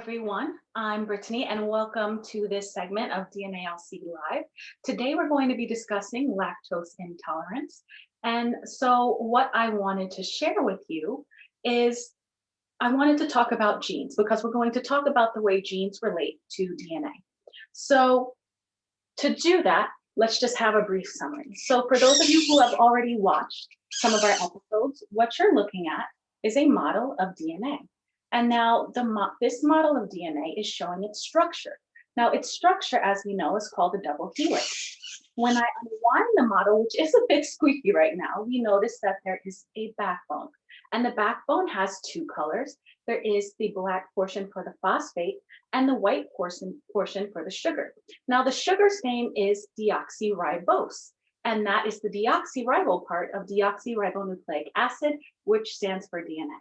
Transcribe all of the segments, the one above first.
Everyone, I'm Brittany and welcome to this segment of DNALC Live. Today we're going to be discussing lactose intolerance. And so what I wanted to share with you is I wanted to talk about genes because we're going to talk about the way genes relate to DNA. So to do that, let's just have a brief summary. So for those of you who have already watched some of our episodes, what you're looking at is a model of DNA. And now this model of DNA is showing its structure. Now its structure, as we know, is called a double helix. When I unwind the model, which is a bit squeaky right now, we notice that there is a backbone. And the backbone has two colors. There is the black portion for the phosphate and the white portion for the sugar. Now the sugar's name is deoxyribose. And that is the deoxyribo part of deoxyribonucleic acid, which stands for DNA.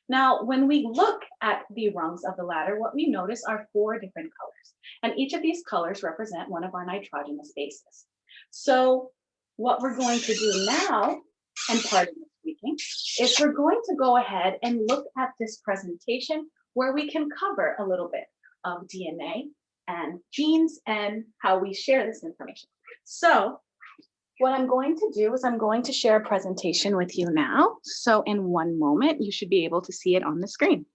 Now, when we look at the rungs of the ladder, what we notice are four different colors, and each of these colors represent one of our nitrogenous bases. So what we're going to do now, and pardon me speaking, is we're going to go ahead and look at this presentation where we can cover a little bit of DNA and genes and how we share this information. So what I'm going to do is I'm going to share a presentation with you now. So in one moment, you should be able to see it on the screen.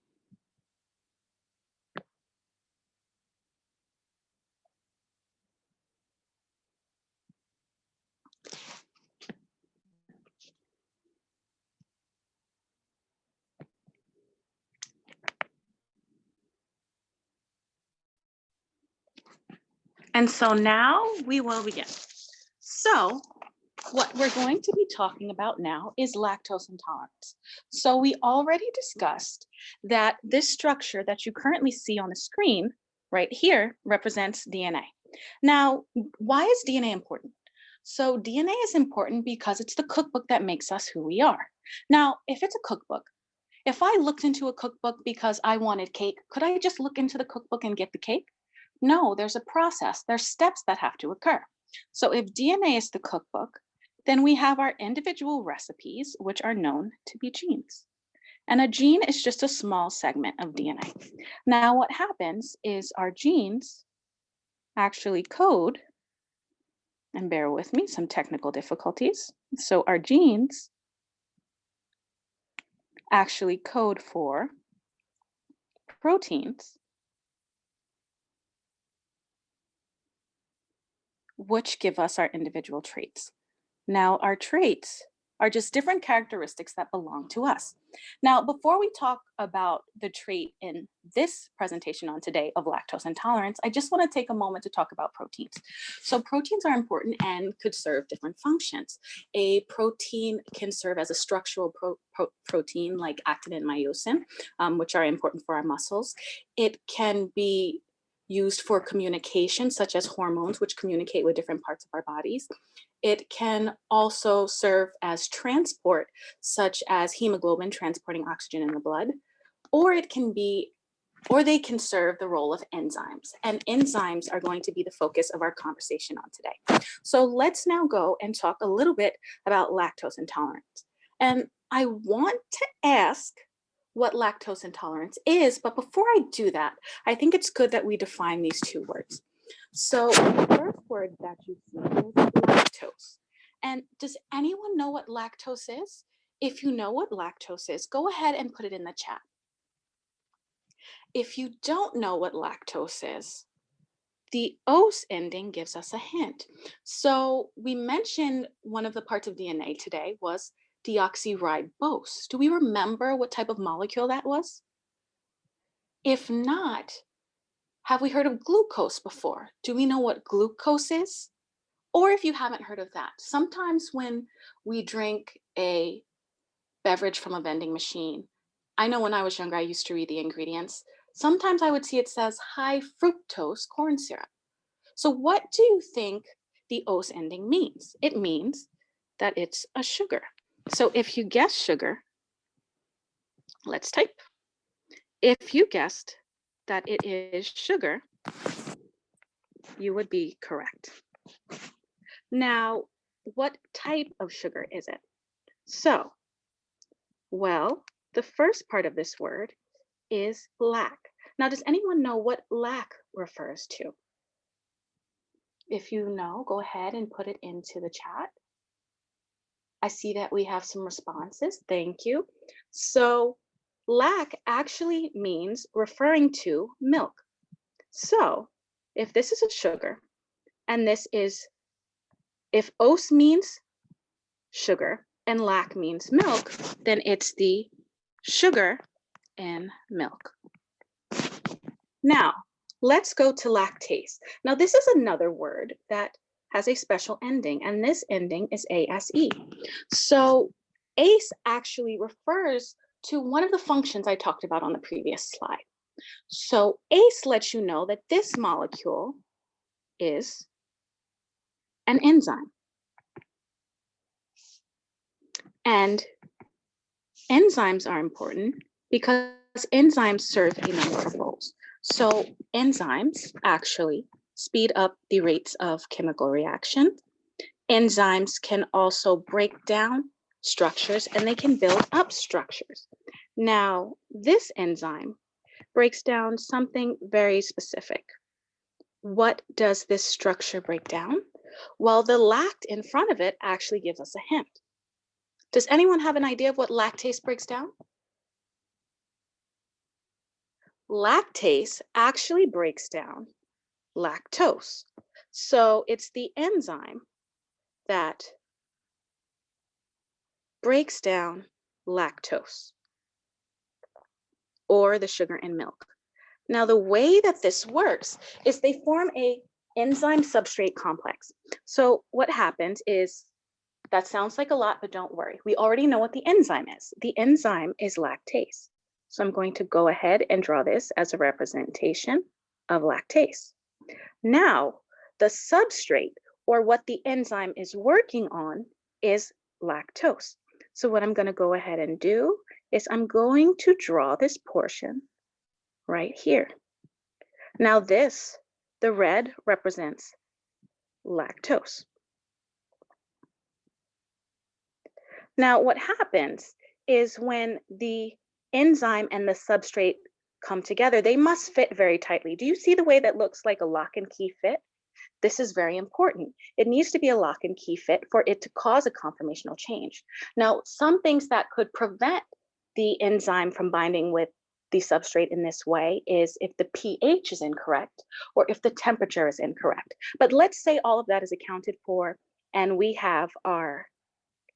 And so now we will begin. So what we're going to be talking about now is lactose intolerance. So we already discussed that this structure that you currently see on the screen right here represents DNA. Now, why is DNA important? So DNA is important because it's the cookbook that makes us who we are. Now, if it's a cookbook, if I looked into a cookbook because I wanted cake, could I just look into the cookbook and get the cake? No, there's a process, there's steps that have to occur. So if DNA is the cookbook, then we have our individual recipes, which are known to be genes. And a gene is just a small segment of DNA. Now, what happens is our genes actually code, and bear with me, some technical difficulties. So our genes actually code for proteins, which give us our individual traits. Now, our traits are just different characteristics that belong to us. Now, before we talk about the trait in this presentation on today of lactose intolerance, I just want to take a moment to talk about proteins. So proteins are important and could serve different functions. A protein can serve as a structural protein like actin and myosin, which are important for our muscles. It can be used for communication, such as hormones, which communicate with different parts of our bodies. It can also serve as transport, such as hemoglobin transporting oxygen in the blood, or they can serve the role of enzymes. And enzymes are going to be the focus of our conversation on today. So let's now go and talk a little bit about lactose intolerance. And I want to ask what lactose intolerance is, but before I do that, I think it's good that we define these two words. So the first word that you see is lactose. And does anyone know what lactose is? If you know what lactose is, go ahead and put it in the chat. If you don't know what lactose is, the ose ending gives us a hint. So we mentioned one of the parts of DNA today was deoxyribose. Do we remember what type of molecule that was? If not, have we heard of glucose before? Do we know what glucose is? Or if you haven't heard of that, sometimes when we drink a beverage from a vending machine, I know when I was younger, I used to read the ingredients. Sometimes I would see it says high fructose corn syrup. So what do you think the ose ending means? It means that it's a sugar. So if you guess sugar, let's type. If you guessed that it is sugar, you would be correct. Now, what type of sugar is it? So, well, the first part of this word is lac. Now, does anyone know what lac refers to? If you know, go ahead and put it into the chat. I see that we have some responses. Thank you. So lac actually means referring to milk. So if this is a sugar and this is, if os means sugar and lac means milk, then it's the sugar in milk. Now, let's go to lactase. Now, this is another word that has a special ending, and this ending is ase. So ACE actually refers to one of the functions I talked about on the previous slide. So ACE lets you know that this molecule is an enzyme. And enzymes are important because enzymes serve a number of roles. So enzymes actually speed up the rates of chemical reaction. Enzymes can also break down structures and they can build up structures. Now, this enzyme breaks down something very specific. What does this structure break down? Well, the lact in front of it actually gives us a hint. Does anyone have an idea of what lactase breaks down? Lactase actually breaks down lactose. So it's the enzyme that breaks down lactose, or the sugar in milk. Now, the way that this works is they form a enzyme substrate complex. So what happens is, that sounds like a lot, but don't worry. We already know what the enzyme is. The enzyme is lactase. So I'm going to go ahead and draw this as a representation of lactase. Now, the substrate, or what the enzyme is working on, is lactose. So what I'm going to go ahead and do is I'm going to draw this portion right here. Now this, the red, represents lactose. Now what happens is when the enzyme and the substrate come together, they must fit very tightly. Do you see the way that looks like a lock and key fit? This is very important. It needs to be a lock and key fit for it to cause a conformational change. Now, some things that could prevent the enzyme from binding with the substrate in this way is if the pH is incorrect or if the temperature is incorrect. But let's say all of that is accounted for and we have our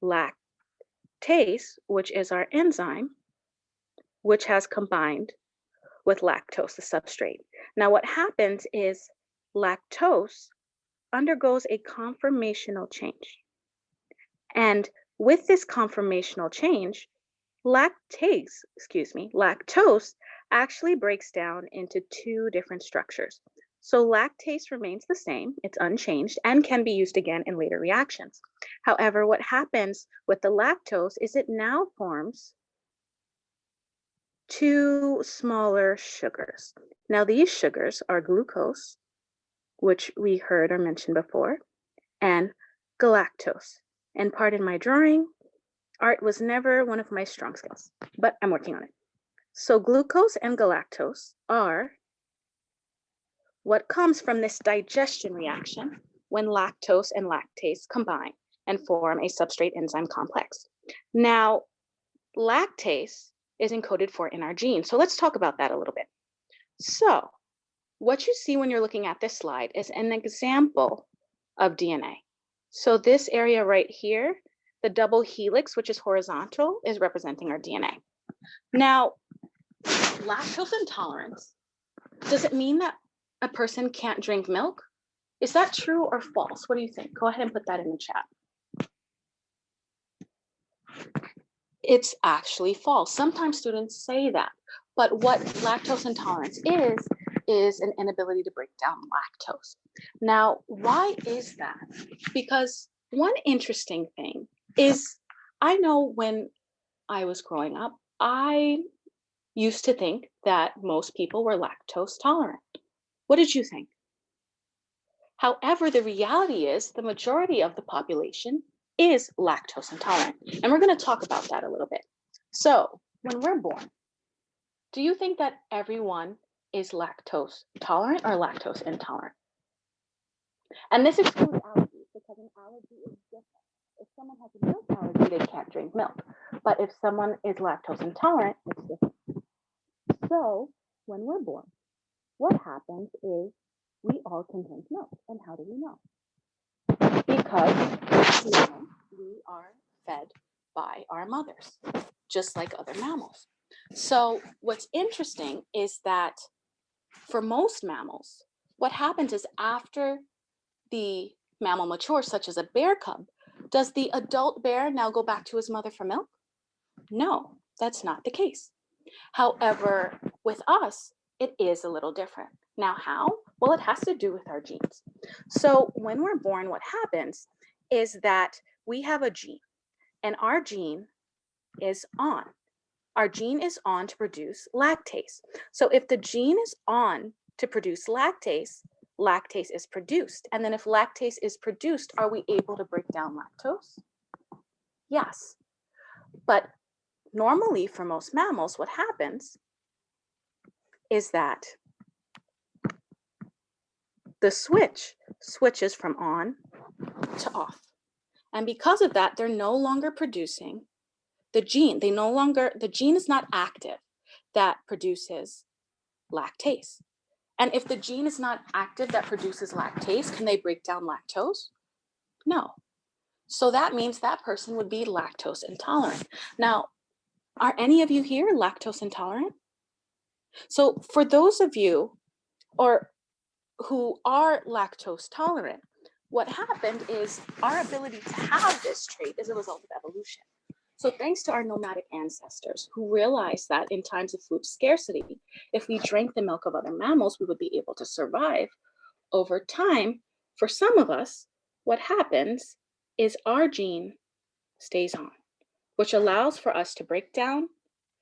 lactase, which is our enzyme, which has combined with lactose, the substrate. Now what happens is lactose undergoes a conformational change. And with this conformational change, lactose actually breaks down into two different structures. So lactase remains the same, it's unchanged, and can be used again in later reactions. However, what happens with the lactose is it now forms two smaller sugars. Now these sugars are glucose, which we heard or mentioned before, and galactose. And pardon my drawing, art was never one of my strong skills, but I'm working on it. So glucose and galactose are what comes from this digestion reaction when lactose and lactase combine and form a substrate enzyme complex. Now, lactase is encoded for in our genes. So let's talk about that a little bit. So what you see when you're looking at this slide is an example of DNA. So this area right here, the double helix, which is horizontal, is representing our DNA. Now, lactose intolerance, does it mean that a person can't drink milk? Is that true or false? What do you think? Go ahead and put that in the chat. It's actually false. Sometimes students say that, but what lactose intolerance is an inability to break down lactose. Now, why is that? Because one interesting thing is, I know when I was growing up, I used to think that most people were lactose tolerant. What did you think? However, the reality is the majority of the population is lactose intolerant. And we're going to talk about that a little bit. So when we're born, do you think that everyone is lactose tolerant or lactose intolerant. And this excludes allergies because an allergy is different. If someone has a milk allergy, they can't drink milk. But if someone is lactose intolerant, it's different. So when we're born, what happens is we all can drink milk. And how do we know? Because we are fed by our mothers, just like other mammals. So what's interesting is that for most mammals, what happens is after the mammal matures, such as a bear cub, does the adult bear now go back to his mother for milk? No, that's not the case. However, with us, it is a little different. Now, how? Well, it has to do with our genes. So when we're born, what happens is that we have a gene, and our gene is on. Our gene is on to produce lactase. So if the gene is on to produce lactase, lactase is produced. And then if lactase is produced, are we able to break down lactose? Yes. But normally for most mammals, what happens is that the switch switches from on to off. And because of that, they're no longer producing the gene. The gene is not active that produces lactase. And if the gene is not active that produces lactase, can they break down lactose? No. So that means that person would be lactose intolerant. Now, are any of you here lactose intolerant? So for those of you who are lactose tolerant, what happened is our ability to have this trait is a result of evolution. So thanks to our nomadic ancestors who realized that in times of food scarcity, if we drank the milk of other mammals, we would be able to survive. Over time, for some of us, what happens is our gene stays on, which allows for us to break down,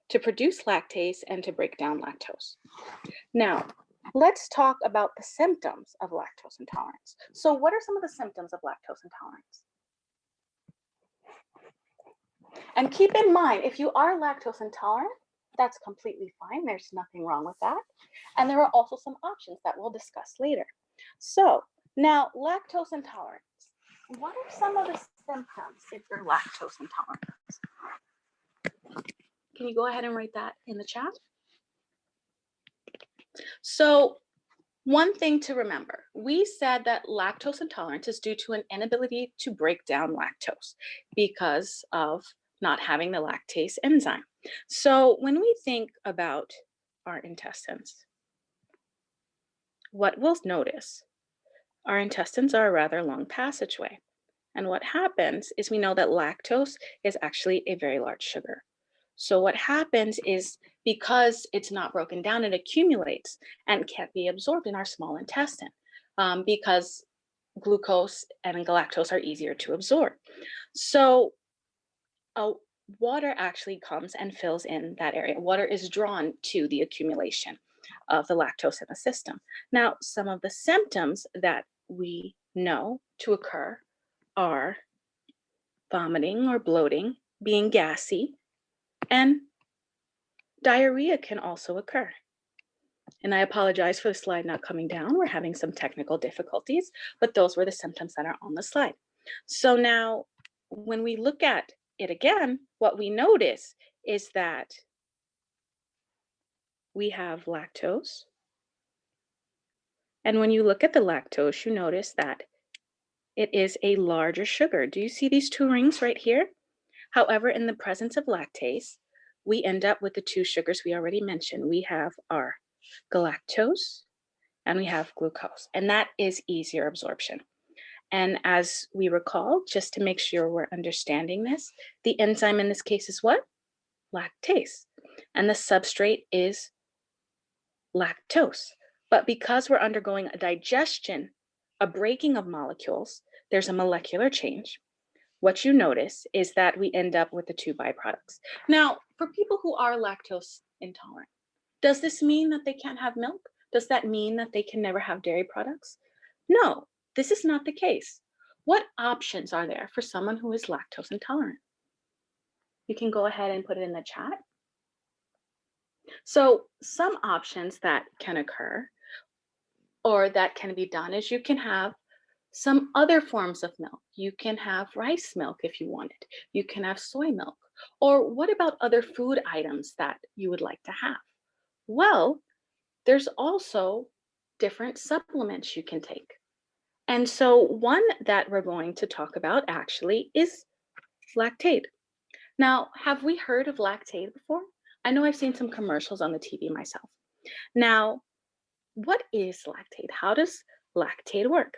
to produce lactase, and to break down lactose. Now, let's talk about the symptoms of lactose intolerance. So what are some of the symptoms of lactose intolerance? And keep in mind, if you are lactose intolerant, that's completely fine. There's nothing wrong with that. And there are also some options that we'll discuss later. So now, lactose intolerance. What are some of the symptoms if you're lactose intolerant? Can you go ahead and write that in the chat? So one thing to remember, we said that lactose intolerance is due to an inability to break down lactose because of not having the lactase enzyme. So when we think about our intestines, what we'll notice, our intestines are a rather long passageway. And what happens is we know that lactose is actually a very large sugar. So what happens is because it's not broken down, it accumulates and can't be absorbed in our small intestine because glucose and galactose are easier to absorb. So water actually comes and fills in that area. Water is drawn to the accumulation of the lactose in the system. Now, some of the symptoms that we know to occur are vomiting or bloating, being gassy, and diarrhea can also occur. And I apologize for the slide not coming down. We're having some technical difficulties, but those were the symptoms that are on the slide. So now when we look at it again, what we notice is that we have lactose. And when you look at the lactose, you notice that it is a larger sugar. Do you see these two rings right here? However, in the presence of lactase, we end up with the two sugars we already mentioned. We have our galactose and we have glucose, and that is easier absorption. And as we recall, just to make sure we're understanding this, the enzyme in this case is what? Lactase. And the substrate is lactose. But because we're undergoing a digestion, a breaking of molecules, there's a molecular change. What you notice is that we end up with the two byproducts. Now, for people who are lactose intolerant, does this mean that they can't have milk? Does that mean that they can never have dairy products? No, this is not the case. What options are there for someone who is lactose intolerant? You can go ahead and put it in the chat. So some options that can occur or that can be done is you can have some other forms of milk. You can have rice milk if you wanted. You can have soy milk. Or what about other food items that you would like to have? Well, there's also different supplements you can take. And so one that we're going to talk about actually is Lactaid. Now, have we heard of Lactaid before? I know I've seen some commercials on the TV myself. Now, what is Lactaid? How does Lactaid work?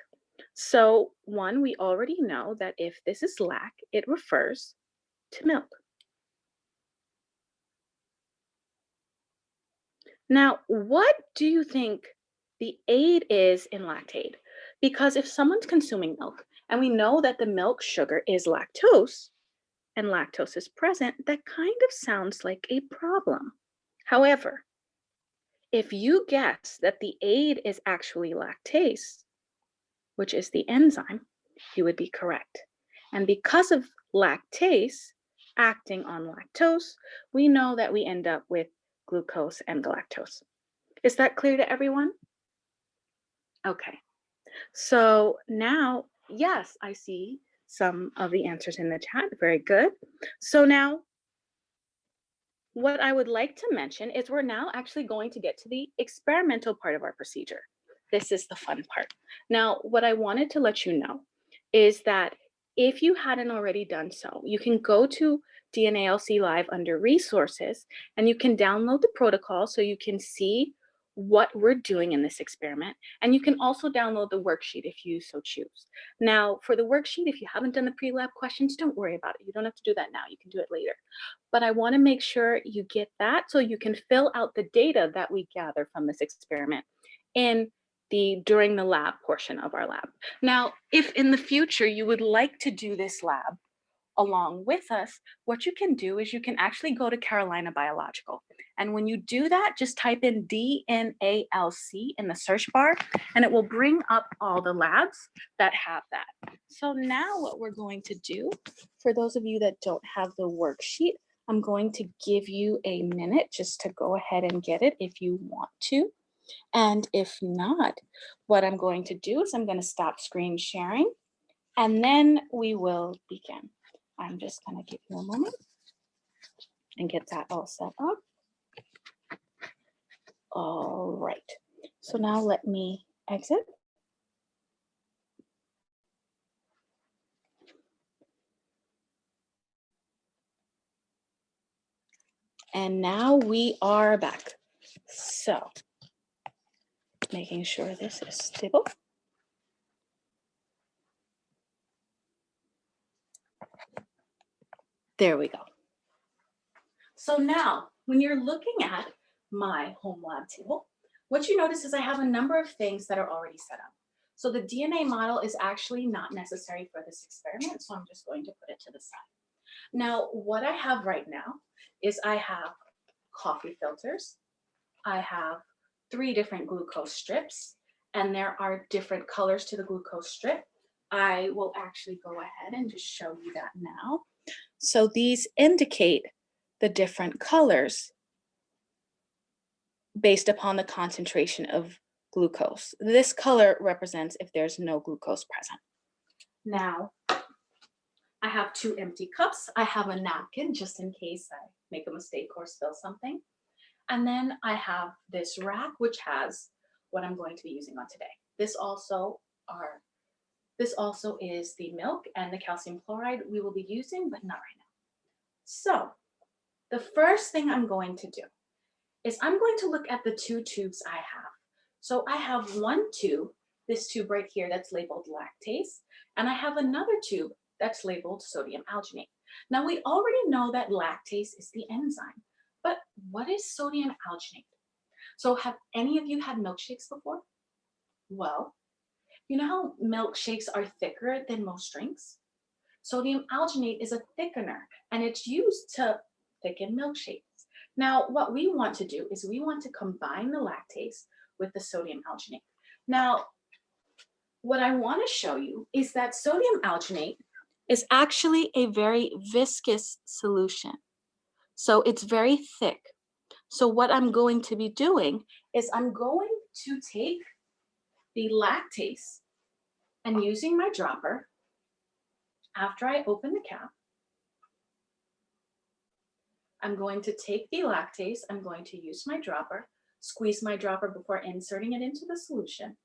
So, one, we already know that if this is lac, it refers to milk. Now, what do you think the aid is in Lactaid? Because if someone's consuming milk and we know that the milk sugar is lactose and lactose is present, that kind of sounds like a problem. However, if you guess that the aid is actually lactase, which is the enzyme, you would be correct. And because of lactase acting on lactose, we know that we end up with glucose and galactose. Is that clear to everyone? Okay. So now, yes, I see some of the answers in the chat. Very good. So now, what I would like to mention is we're now actually going to get to the experimental part of our procedure. This is the fun part. Now, what I wanted to let you know is that if you hadn't already done so, you can go to DNALC Live under resources and you can download the protocol so you can see what we're doing in this experiment. And you can also download the worksheet if you so choose. Now, for the worksheet, if you haven't done the pre-lab questions, don't worry about it. You don't have to do that now. You can do it later. But I want to make sure you get that so you can fill out the data that we gather from this experiment during the lab portion of our lab. Now, if in the future you would like to do this lab along with us, what you can do is you can actually go to Carolina Biological. And when you do that, just type in DNALC in the search bar, and it will bring up all the labs that have that. So now what we're going to do, for those of you that don't have the worksheet, I'm going to give you a minute just to go ahead and get it if you want to. And if not, what I'm going to do is I'm going to stop screen sharing, and then we will begin. I'm just going to give you a moment and get that all set up. All right. So now let me exit. And now we are back. So making sure this is stable. There we go. So now when you're looking at my home lab table, what you notice is I have a number of things that are already set up. So the DNA model is actually not necessary for this experiment, so I'm just going to put it to the side. Now, what I have right now is I have coffee filters. I have 3 different glucose strips, and there are different colors to the glucose strip. I will actually go ahead and just show you that now. So these indicate the different colors based upon the concentration of glucose. This color represents if there's no glucose present. Now, I have 2 empty cups. I have a napkin just in case I make a mistake or spill something. And then I have this rack, which has what I'm going to be using on today. This also is the milk and the calcium chloride we will be using, but not right now. So the first thing I'm going to do is I'm going to look at the 2 tubes I have. So I have one tube, this tube right here that's labeled lactase, and I have another tube that's labeled sodium alginate. Now we already know that lactase is the enzyme, but what is sodium alginate? So have any of you had milkshakes before? Well, you know how milkshakes are thicker than most drinks? Sodium alginate is a thickener, and it's used to thicken milkshakes. Now, what we want to do is we want to combine the lactase with the sodium alginate. Now, what I want to show you is that sodium alginate is actually a very viscous solution. So it's very thick. So what I'm going to be doing is I'm going to take the lactase and using my dropper, after I open the cap, I'm going to take the lactase, I'm going to use my dropper, squeeze my dropper before inserting it into the solution,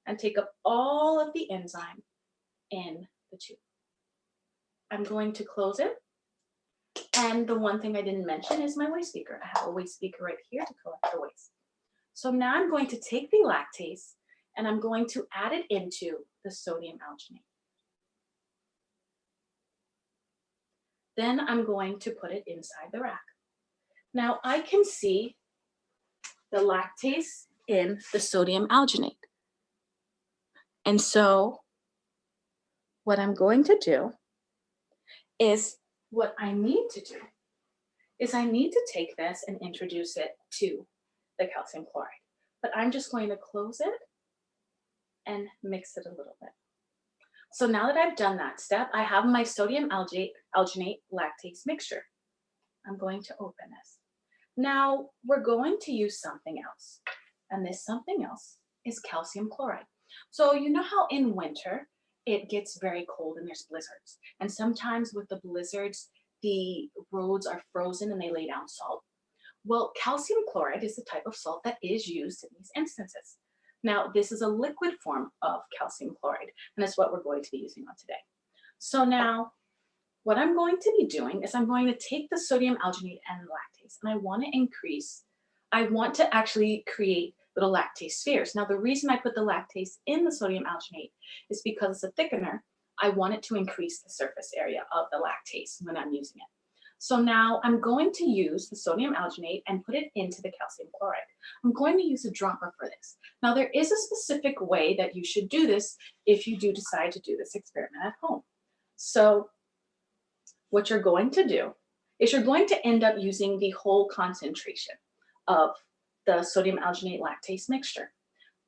and take up all of the enzyme in the tube. I'm going to close it. And the one thing I didn't mention is my waste beaker. I have a waste beaker right here to collect the waste. So now I'm going to take the lactase and I'm going to add it into the sodium alginate. Then I'm going to put it inside the rack. Now I can see the lactase in the sodium alginate. And so what I'm going to do is what I need to do is I need to take this and introduce it to the calcium chloride. But I'm just going to close it and mix it a little bit. So now that I've done that step, I have my sodium alginate lactase mixture. I'm going to open this. Now we're going to use something else. And this something else is calcium chloride. So you know how in winter it gets very cold and there's blizzards. And sometimes with the blizzards, the roads are frozen and they lay down salt. Well, calcium chloride is the type of salt that is used in these instances. Now, this is a liquid form of calcium chloride, and that's what we're going to be using on today. So now, what I'm going to be doing is I'm going to take the sodium alginate and lactase, and I want to actually create little lactase spheres. Now, the reason I put the lactase in the sodium alginate is because it's a thickener. I want it to increase the surface area of the lactase when I'm using it. So now I'm going to use the sodium alginate and put it into the calcium chloride. I'm going to use a dropper for this. Now there is a specific way that you should do this if you do decide to do this experiment at home. So what you're going to do is you're going to end up using the whole concentration of the sodium alginate lactase mixture.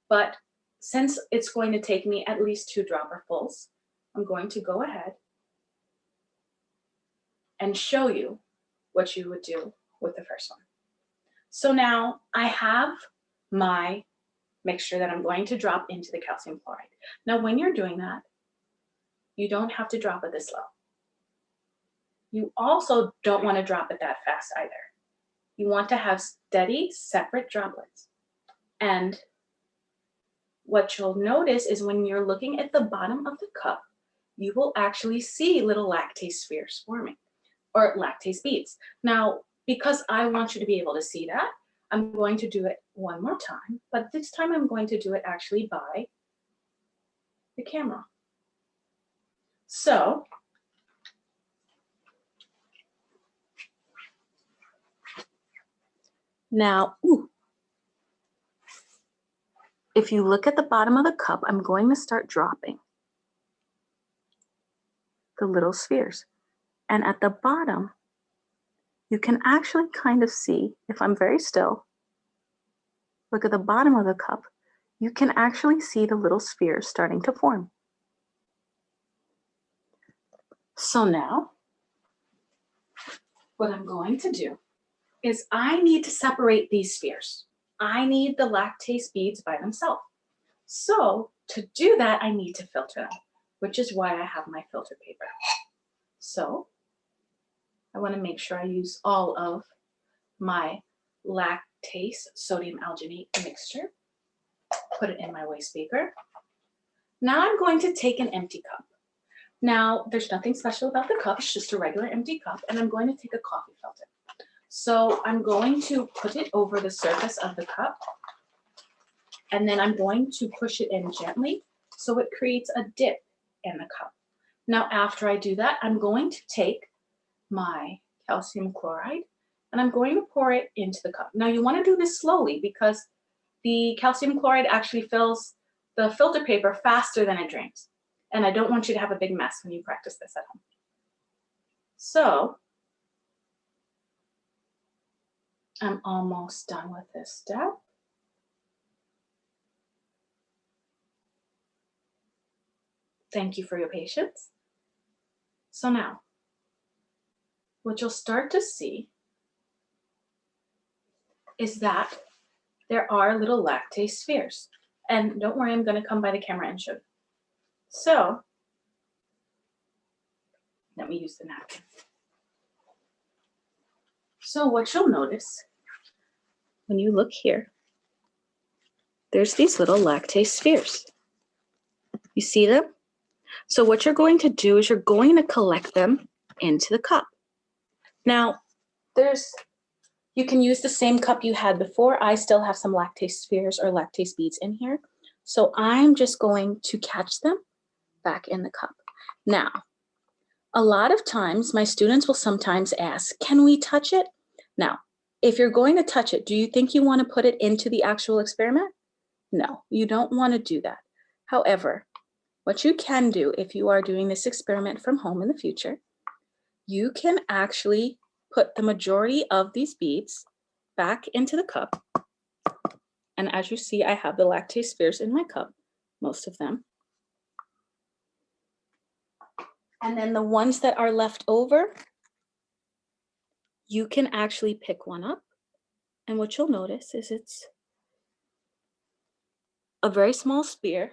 But since it's going to take me at least 2 dropperfuls, I'm going to go ahead and show you what you would do with the first one. So now I have my mixture that I'm going to drop into the calcium chloride. Now when you're doing that, you don't have to drop it this low. You also don't want to drop it that fast either. You want to have steady, separate droplets. And what you'll notice is when you're looking at the bottom of the cup, you will actually see little lactase spheres forming, or lactase beads. Now, because I want you to be able to see that, I'm going to do it one more time, but this time I'm going to do it actually by the camera. So, now, if you look at the bottom of the cup, I'm going to start dropping the little spheres. And at the bottom, you can actually kind of see, if I'm very still, look at the bottom of the cup, you can actually see the little spheres starting to form. So now, what I'm going to do is I need to separate these spheres. I need the lactase beads by themselves. So to do that, I need to filter them, which is why I have my filter paper. So I want to make sure I use all of my lactase sodium alginate mixture, put it in my waste beaker. Now I'm going to take an empty cup. Now there's nothing special about the cup, it's just a regular empty cup, and I'm going to take a coffee filter. So I'm going to put it over the surface of the cup, and then I'm going to push it in gently so it creates a dip in the cup. Now after I do that, I'm going to take my calcium chloride and I'm going to pour it into the cup. Now you want to do this slowly because the calcium chloride actually fills the filter paper faster than it drains. And I don't want you to have a big mess when you practice this at home. So I'm almost done with this step. Thank you for your patience. So now, what you'll start to see is that there are little lactase spheres. And don't worry, I'm going to come by the camera and show you. So let me use the napkin. So what you'll notice when you look here, there's these little lactase spheres. You see them? So what you're going to do is you're going to collect them into the cup. Now, you can use the same cup you had before. I still have some lactase spheres or lactase beads in here. So I'm just going to catch them back in the cup. Now, a lot of times my students will sometimes ask, can we touch it? Now, if you're going to touch it, do you think you want to put it into the actual experiment? No, you don't want to do that. However, what you can do if you are doing this experiment from home in the future, you can actually put the majority of these beads back into the cup. And as you see, I have the lactase spheres in my cup, most of them. And then the ones that are left over, you can actually pick one up. And what you'll notice is it's a very small sphere,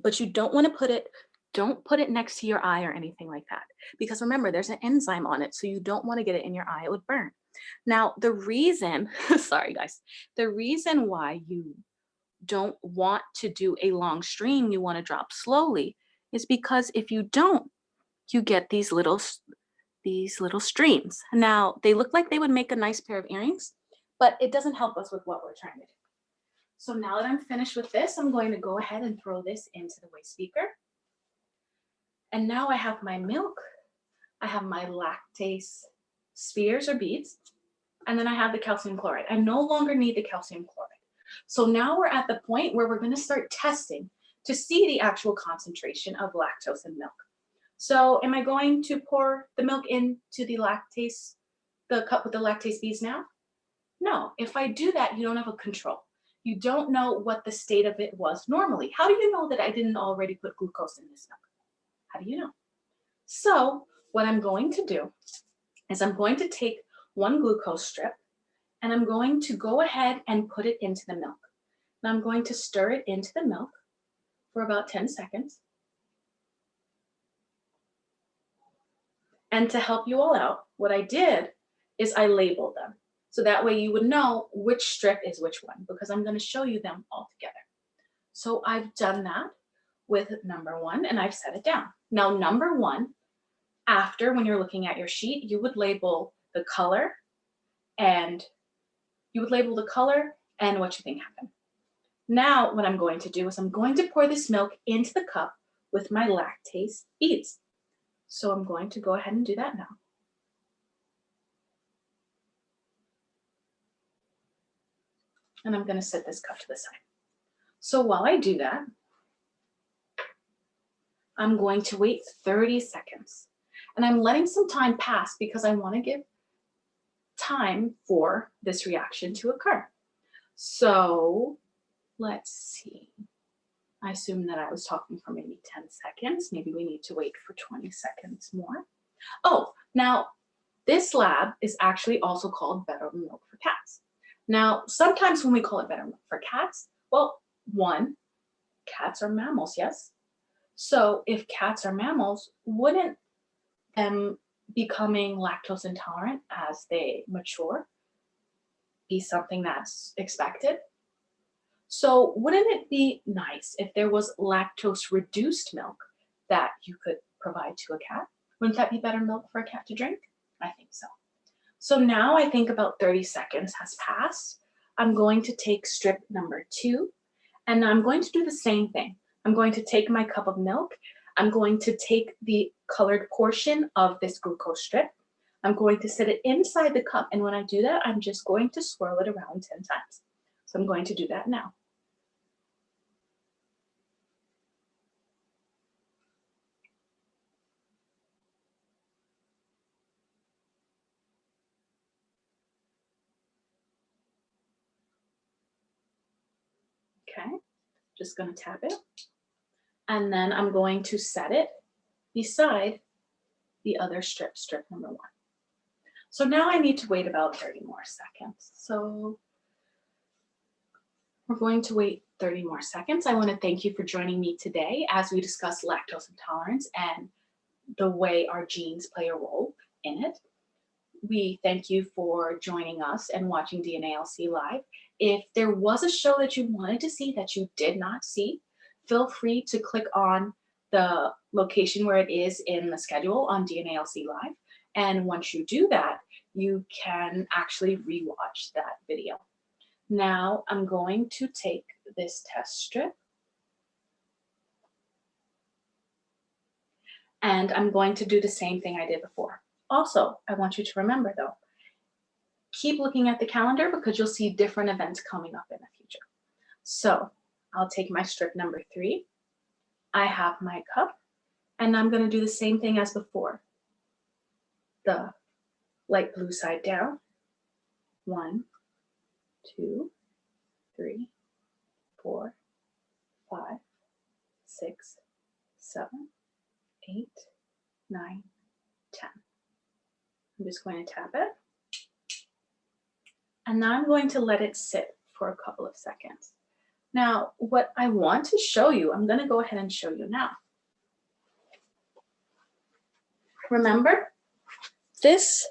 but you don't want to don't put it next to your eye or anything like that. Because remember, there's an enzyme on it, so you don't want to get it in your eye, it would burn. Now, the reason, sorry guys, the reason why you don't want to do a long stream, you want to drop slowly, is because if you don't, you get these little streams. Now, they look like they would make a nice pair of earrings, but it doesn't help us with what we're trying to do. So now that I'm finished with this, I'm going to go ahead and throw this into the waste beaker. And now I have my milk, I have my lactase spheres or beads, and then I have the calcium chloride. I no longer need the calcium chloride. So now we're at the point where we're going to start testing to see the actual concentration of lactose in milk. So am I going to pour the milk into the cup with the lactase beads now? No, if I do that, you don't have a control. You don't know what the state of it was normally. How do you know that I didn't already put glucose in this milk? How do you know? So what I'm going to do is I'm going to take one glucose strip and I'm going to go ahead and put it into the milk. Now I'm going to stir it into the milk for about 10 seconds. And to help you all out, what I did is I labeled them. So that way you would know which strip is which one, because I'm going to show you them all together. So I've done that with number 1 and I've set it down. Now number 1, after when you're looking at your sheet, you would label the color and what you think happened. Now what I'm going to do is I'm going to pour this milk into the cup with my lactase beads. So I'm going to go ahead and do that now. And I'm going to set this cup to the side. So while I do that, I'm going to wait 30 seconds. And I'm letting some time pass because I want to give time for this reaction to occur. So let's see. I assume that I was talking for maybe 10 seconds. Maybe we need to wait for 20 seconds more. Oh, now this lab is actually also called Better Milk for Cats. Now, sometimes when we call it better milk for cats, well, 1, cats are mammals, yes? So if cats are mammals, wouldn't them becoming lactose intolerant as they mature be something that's expected? So wouldn't it be nice if there was lactose reduced milk that you could provide to a cat? Wouldn't that be better milk for a cat to drink? I think so. So now I think about 30 seconds has passed. I'm going to take strip number 2, and I'm going to do the same thing. I'm going to take my cup of milk. I'm going to take the colored portion of this glucose strip. I'm going to set it inside the cup, and when I do that, I'm just going to swirl it around 10 times. So I'm going to do that now. Okay, just going to tap it. And then I'm going to set it beside the other strip, strip number 1. So now I need to wait about 30 more seconds. So we're going to wait 30 more seconds. I want to thank you for joining me today as we discuss lactose intolerance and the way our genes play a role in it. We thank you for joining us and watching DNALC Live. If there was a show that you wanted to see that you did not see, feel free to click on the location where it is in the schedule on DNALC Live. And once you do that, you can actually rewatch that video. Now I'm going to take this test strip and I'm going to do the same thing I did before. Also, I want you to remember though, keep looking at the calendar because you'll see different events coming up in the future. So I'll take my strip number 3. I have my cup and I'm going to do the same thing as before. The light blue side down. 1, 2, 3, 4, 5, 6, 7, 8, 9, 10. I'm just going to tap it. And now I'm going to let it sit for a couple of seconds. Now, what I want to show you, I'm going to go ahead and show you now. Remember, this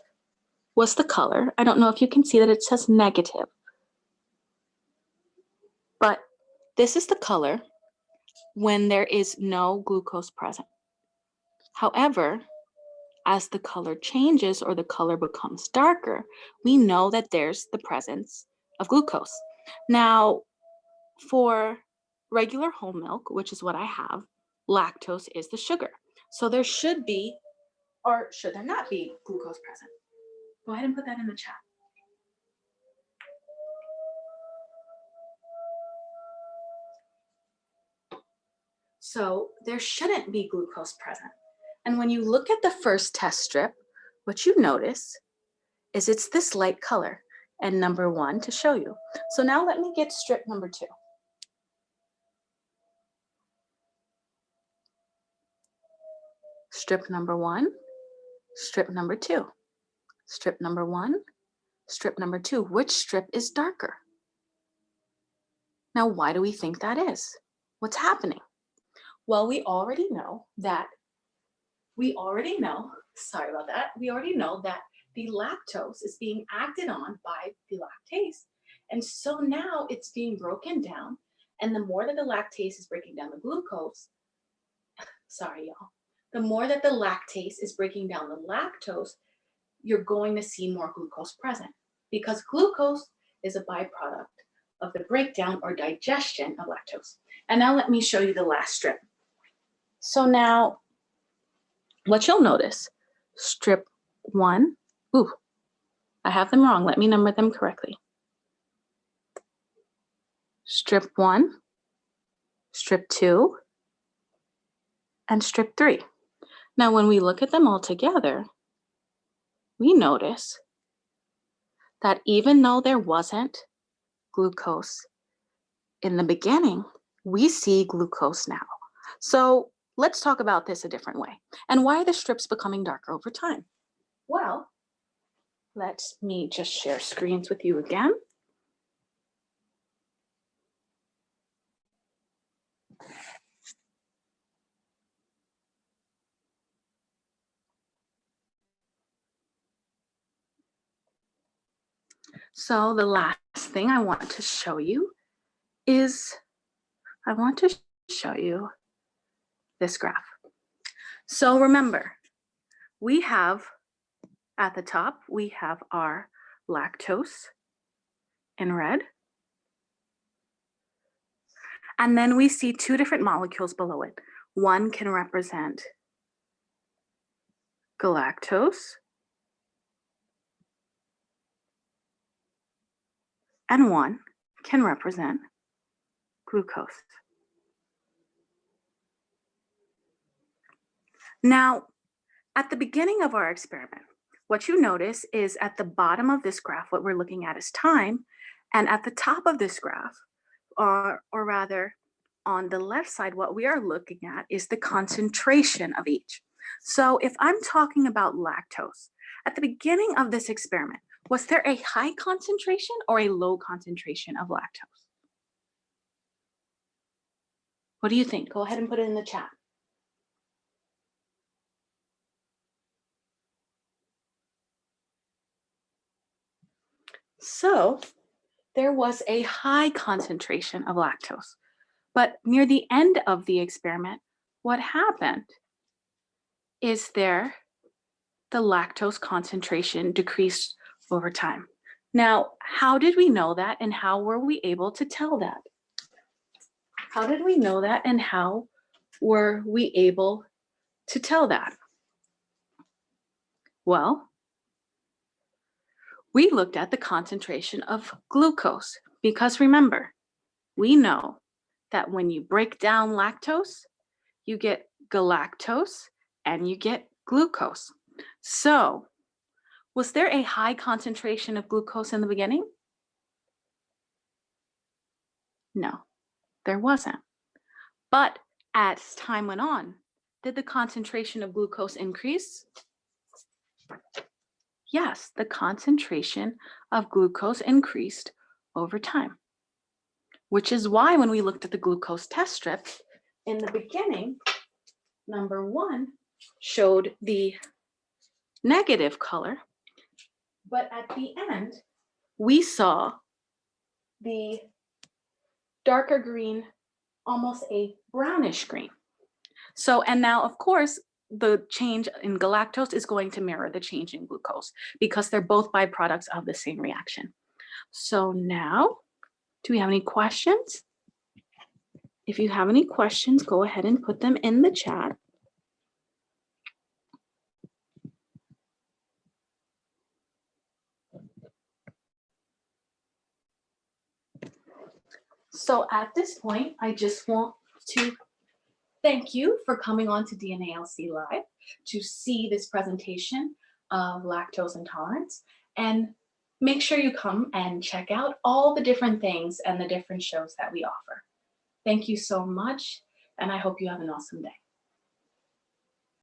was the color. I don't know if you can see that it says negative. But this is the color when there is no glucose present. However, as the color changes or the color becomes darker, we know that there's the presence of glucose. Now, for regular whole milk, which is what I have, lactose is the sugar. So there should be, or should there not be, glucose present? Go ahead and put that in the chat. So there shouldn't be glucose present. And when you look at the first test strip, what you notice is it's this light color and number 1 to show you. So now let me get strip number 2. Strip number 1, strip number 2, strip number 1, strip number 2. Which strip is darker? Now, why do we think that is? What's happening? Well, we already know that the lactose is being acted on by the lactase. And so now it's being broken down. And the more that the lactase is breaking down the glucose, the more that the lactase is breaking down the lactose, you're going to see more glucose present because glucose is a byproduct of the breakdown or digestion of lactose. And now let me show you the last strip. So now what you'll notice, strip 1, I have them wrong. Let me number them correctly. Strip 1, strip 2, and strip 3. Now, when we look at them all together, we notice that even though there wasn't glucose in the beginning, we see glucose now. So let's talk about this a different way. And why are the strips becoming darker over time? Well, let me just share screens with you again. So the last thing I want to show you is this graph. So remember, we have at the top, we have our lactose in red. And then we see 2 different molecules below it. One can represent galactose and one can represent glucose. Now, at the beginning of our experiment, what you notice is at the bottom of this graph, what we're looking at is time, and at the top of this graph, or rather on the left side, what we are looking at is the concentration of each. So if I'm talking about lactose, at the beginning of this experiment, was there a high concentration or a low concentration of lactose? What do you think? Go ahead and put it in the chat. So there was a high concentration of lactose, but near the end of the experiment, what happened is the lactose concentration decreased over time. Now, how did we know that and how were we able to tell that? How did we know that and how were we able to tell that? Well, we looked at the concentration of glucose because remember, we know that when you break down lactose, you get galactose and you get glucose. So, was there a high concentration of glucose in the beginning? No, there wasn't. But as time went on, did the concentration of glucose increase? Yes, the concentration of glucose increased over time, which is why when we looked at the glucose test strip, in the beginning, number 1 showed the negative color, but at the end, we saw the darker green, almost a brownish green. So, and now of course, the change in galactose is going to mirror the change in glucose because they're both byproducts of the same reaction. So now, do we have any questions? If you have any questions, go ahead and put them in the chat. So at this point, I just want to thank you for coming on to DNALC Live to see this presentation of lactose intolerance, and make sure you come and check out all the different things and the different shows that we offer. Thank you so much, and I hope you have an awesome day.